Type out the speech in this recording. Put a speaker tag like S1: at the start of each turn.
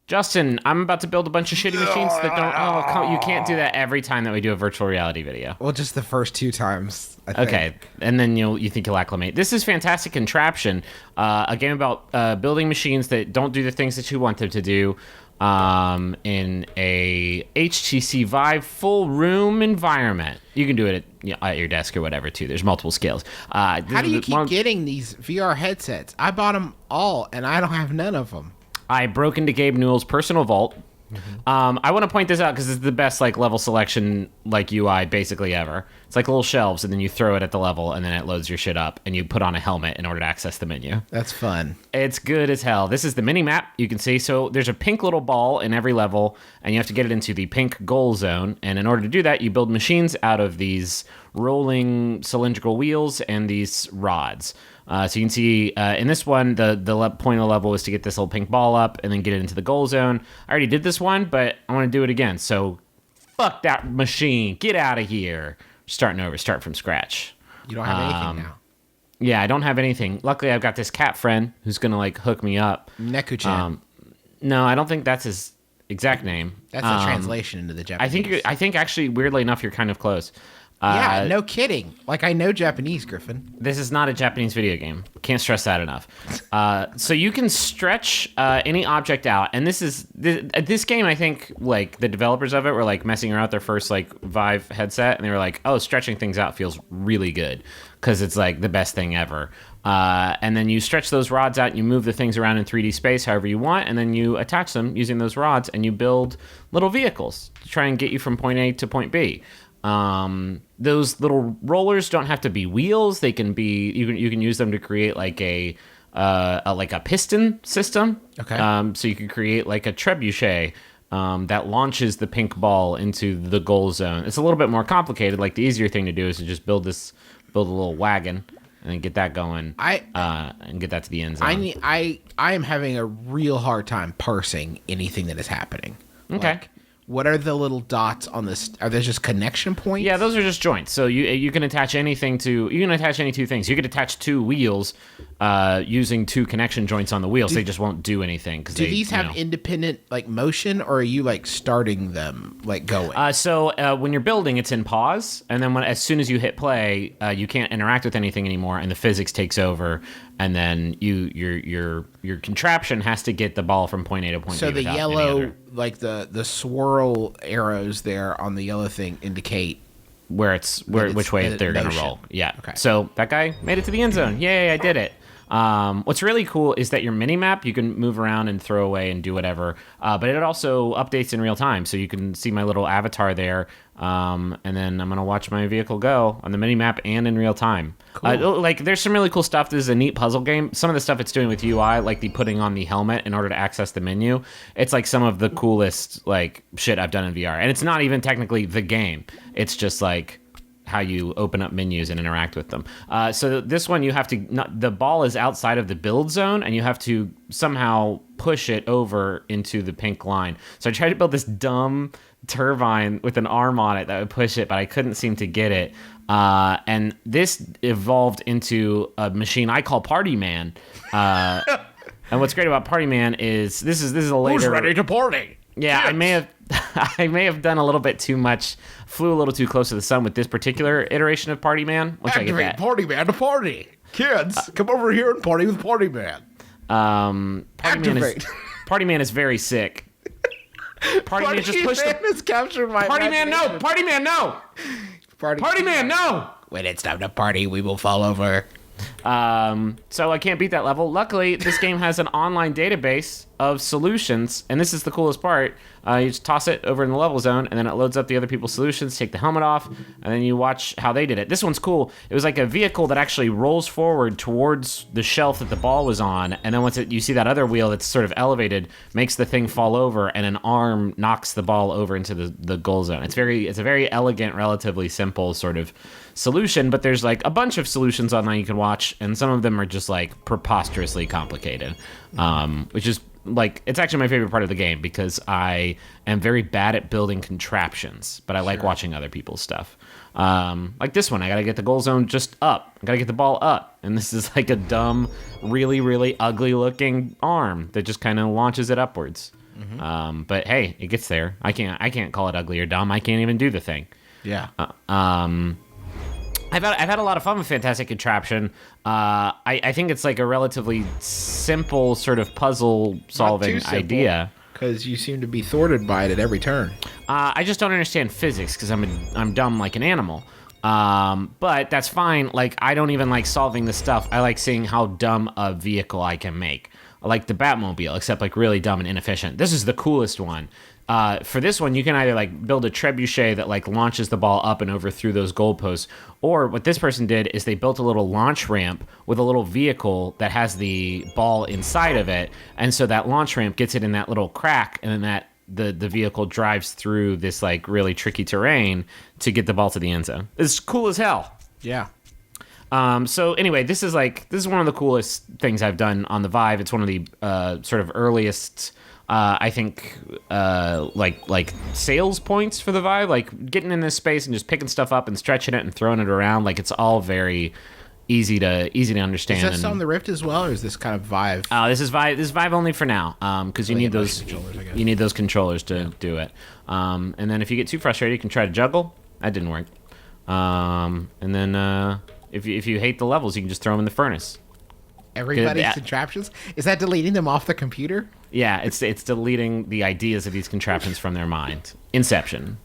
S1: Justin, I'm about to build a bunch of shitty machines that don't... Oh, you can't do that every time that we do a virtual reality video.
S2: Well, just the first 2 times, I think.
S1: Okay, and then you think you'll acclimate. This is Fantastic Contraption, a game about building machines that don't do the things that you want them to do in a HTC Vive full room environment. You can do it at your desk or whatever, too. There's multiple scales.
S2: How do you keep getting these VR headsets? I bought them all, and I don't have none of them.
S1: I broke into Gabe Newell's personal vault. I want to point this out because it's the best level selection UI basically ever. It's like little shelves, and then you throw it at the level, and then it loads your shit up, and you put on a helmet in order to access the menu.
S2: That's fun.
S1: It's good as hell. This is the mini map. You can see, so there's a pink little ball in every level, and you have to get it into the pink goal zone. And in order to do that, you build machines out of these rolling cylindrical wheels and these rods. So you can see in this one, the point of the level is to get this little pink ball up and then get it into the goal zone. I already did this one, but I want to do it again. So fuck that machine. Get out of here. Starting over. Start from scratch.
S2: You don't have anything now.
S1: Yeah, I don't have anything. Luckily, I've got this cat friend who's going to hook me up.
S2: Neku-chan.
S1: No, I don't think that's his exact name.
S2: That's a translation into the Japanese.
S1: I think actually, weirdly enough, you're kind of close.
S2: Yeah, no kidding. I know Japanese, Griffin.
S1: This is not a Japanese video game. Can't stress that enough. So you can stretch any object out, and this game. I think the developers of it were messing around with their first Vive headset, and they were like, "Oh, stretching things out feels really good because it's the best thing ever." And then you stretch those rods out, and you move the things around in 3D space however you want, and then you attach them using those rods, and you build little vehicles to try and get you from point A to point B. Those little rollers don't have to be wheels. They can be you can use them to create a piston system.
S2: Okay.
S1: So you can create a trebuchet that launches the pink ball into the goal zone. It's a little bit more complicated. The easier thing to do is to just build a little wagon and then get that going. And get that to the end zone.
S2: I am having a real hard time parsing anything that is happening.
S1: Okay.
S2: What are the little dots on this? Are those just connection points?
S1: Yeah, those are just joints. So you can attach anything to... You can attach any 2 things. You could attach 2 wheels using 2 connection joints on the wheels. They just won't do anything.
S2: Do these have independent motion, or are you starting them going?
S1: So when you're building, it's in pause, and then as soon as you hit play, you can't interact with anything anymore, and the physics takes over, and then your contraption has to get the ball from point A to point B.
S2: So the yellow, the swirl arrows there on the yellow thing indicate
S1: which way they're going to roll. Yeah.
S2: Okay.
S1: So that guy made it to the end zone. Yay, I did it. What's really cool is that your mini map, you can move around and throw away and do whatever, but it also updates in real time. So you can see my little avatar there, and then I'm going to watch my vehicle go on the mini map and in real time. Cool. There's some really cool stuff. This is a neat puzzle game. Some of the stuff it's doing with UI, like the putting on the helmet in order to access the menu, it's some of the coolest shit I've done in VR. And it's not even technically the game. It's just how you open up menus and interact with them. So this one, you have to... the ball is outside of the build zone, and you have to somehow push it over into the pink line. So I tried to build this dumb turbine with an arm on it that would push it, but I couldn't seem to get it. And this evolved into a machine I call Party Man. And what's great about Party Man is this is a later...
S2: Who's ready to party?
S1: Yeah, yes. I may have done a little bit too much, flew a little too close to the sun with this particular iteration of Party Man. Which
S2: Activate
S1: I get that.
S2: Party Man to party. Kids, come over here and party with Party Man.
S1: Party Man is very sick. Party Man just pushed
S2: has captured my
S1: Party Man, no! Party Man, no! Party Man, no!
S2: When it's time to party, we will fall over.
S1: So I can't beat that level. Luckily, this game has an online database of solutions, and this is the coolest part. You just toss it over in the level zone, and then it loads up the other people's solutions, take the helmet off, and then you watch how they did it. This one's cool. It was like a vehicle that actually rolls forward towards the shelf that the ball was on, and then once you see that other wheel that's sort of elevated, makes the thing fall over, and an arm knocks the ball over into the goal zone. It's a very elegant, relatively simple sort of solution, but there's a bunch of solutions online you can watch, and some of them are just preposterously complicated, which is it's actually my favorite part of the game because I am very bad at building contraptions, but I like watching other people's stuff. Like this one, I gotta get the goal zone just up. I gotta get the ball up, and this is a dumb, really, really ugly looking arm that just kind of launches it upwards. But hey, it gets there. I can't call it ugly or dumb. I can't even do the thing.
S2: Yeah.
S1: I've had a lot of fun with Fantastic Contraption. I think it's like a relatively simple sort of puzzle solving idea.
S2: Because you seem to be thwarted by it at every turn.
S1: I just don't understand physics because I'm dumb like an animal. But that's fine. Like, I don't even like solving the stuff. I like seeing how dumb a vehicle I can make. I like the Batmobile, except like really dumb and inefficient. This is the coolest one. For this one, you can either like build a trebuchet that like launches the ball up and over through those goalposts, or what this person did is they built a little launch ramp with a little vehicle that has the ball inside of it, and so that launch ramp gets it in that little crack, and then the vehicle drives through this like really tricky terrain to get the ball to the end zone. It's cool as hell.
S2: Yeah.
S1: So anyway, this is one of the coolest things I've done on the Vive. It's one of the sort of earliest, I think, like sales points for the Vive. Like getting in this space and just picking stuff up and stretching it and throwing it around. Like it's all very easy to understand.
S2: Is that still on the Rift as well, or is this kind of Vive?
S1: This is Vive. This is Vive only for now, because you need those controllers. You need those controllers to do it. And then if you get too frustrated, you can try to juggle. That didn't work. And then if you hate the levels, you can just throw them in the furnace.
S2: Everybody's contraptions? Is that deleting them off the computer?
S1: Yeah, it's deleting the ideas of these contraptions from their mind. Inception.